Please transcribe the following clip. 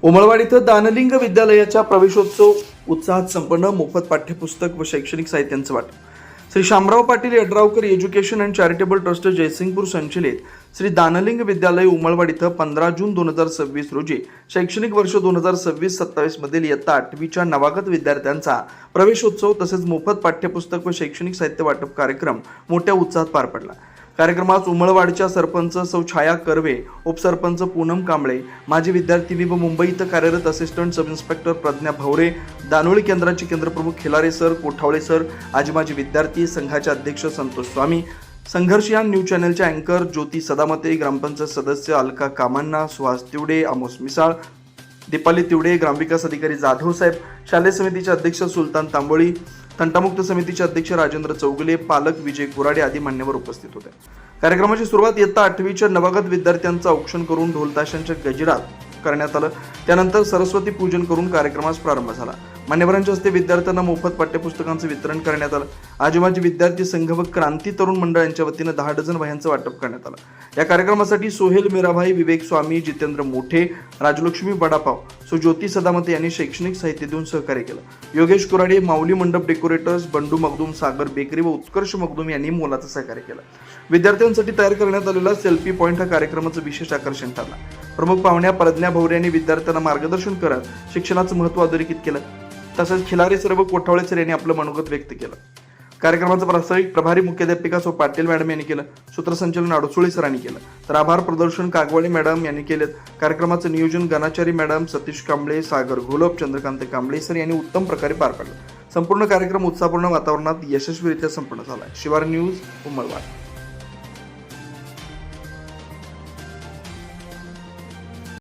उमळवाड इथं दानलिंग विद्यालयाच्या प्रवेशोत्सव उत्साहात संपन्न. मोफत पाठ्यपुस्तक व शैक्षणिक साहित्यांचं वाटप. Shri Shamrao Patil Yadravkar education and charitable trust Jaysingpur संचलित श्री दानलिंग विद्यालय उमळवाड इथं 15 जून 2026 रोजी शैक्षणिक वर्ष 2026-27 मधील इयत्ता 8वीच्या नवागत विद्यार्थ्यांचा प्रवेशोत्सव तसेच मोफत पाठ्यपुस्तक व शैक्षणिक साहित्य वाटप कार्यक्रम मोठ्या उत्साहात पार पडला. कार्यक्रमास उमळवाडच्या सरपंच सौ छाया कर्वे, उपसरपंच पूनम कांबळे, माजी विद्यार्थिनी व मुंबई इथं कार्यरत असिस्टंट सब इन्स्पेक्टर प्रज्ञा भवरे, दानोळी केंद्राचे केंद्रप्रमुख खिलारे सर, कोठावळे सर, आजी माजी विद्यार्थी, संघाचे अध्यक्ष संतोष स्वामी, संघर्षयान न्यूज चॅनलचे अँकर ज्योती सदामते, ग्रामपंचायत सदस्य अलका कामांना, सुहास तिवडे, आमोस मिसाळ, दीपाली तिवडे, ग्रामविकास अधिकारी जाधव साहेब, शालेय समितीचे अध्यक्ष सुलतान तांबोळी, तंटामुक्त समितीचे अध्यक्ष राजेंद्र चौगुले, पालक विजय कुराडे आदी मान्यवर उपस्थित होते. कार्यक्रमाची सुरुवात इयत्ता 8वीच्या नवागत विद्यार्थ्यांचं औक्षण करून ढोलताशांच्या गजरात करण्यात आलं. त्यानंतर सरस्वती पूजन करून कार्यक्रमास प्रारंभ झाला. मान्यवरांच्या हस्ते विद्यार्थ्यांना मोफत पाठ्यपुस्तकांचं वितरण करण्यात आलं. आजीमाजी विद्यार्थी संघ व क्रांती तरुण मंडळ यांच्या वतीनं 10 डझन वह्यांचं वाटप करण्यात आलं. या कार्यक्रमासाठी सोहेल मीराभाई, विवेक स्वामी, जितेंद्र मोठे, राजलक्ष्मी वडापाव, ज्योती सदामते यांनी शैक्षणिक साहित्य देऊन सहकार्य केलं. योगेश कुराडे, माऊली मंडप डेकोरेटर्स, बंडू मगदूम, सागर बेकरी व उत्कर्ष मगदूम यांनी मोलाचं सहकार्य केलं. विद्यार्थ्यांसाठी तयार करण्यात आलेला सेल्फी पॉइंट हा कार्यक्रमाचं विशेष आकर्षण ठरला. प्रमुख पाहुण्या प्रज्ञा भवरे यांनी विद्यार्थ्यांना मार्गदर्शन करत शिक्षणाचं महत्त्व अधोरेखित केलं. तसेच खिलारे सर व कोठावळे सर यांनी आपलं मनोगत व्यक्त केलं. कार्यक्रमाचं प्रास्ताविक प्रभारी मुख्याध्यापिका सौ पाटील मॅडम यांनी केलं. सूत्रसंचालन अडसुळे सरांनी केलं. तर आभार प्रदर्शन कागवाळे मॅडम यांनी केलेत. कार्यक्रमाचं नियोजन गणाचारी मॅडम, सतीश कांबळे, सागर घोलप, चंद्रकांत कांबळे सर यांनी उत्तम प्रकारे पार पाडला. संपूर्ण कार्यक्रम उत्साहपूर्ण वातावरणात यशस्वीरित्या संपन्न झाला. शिवार न्यूज, उमळवाड.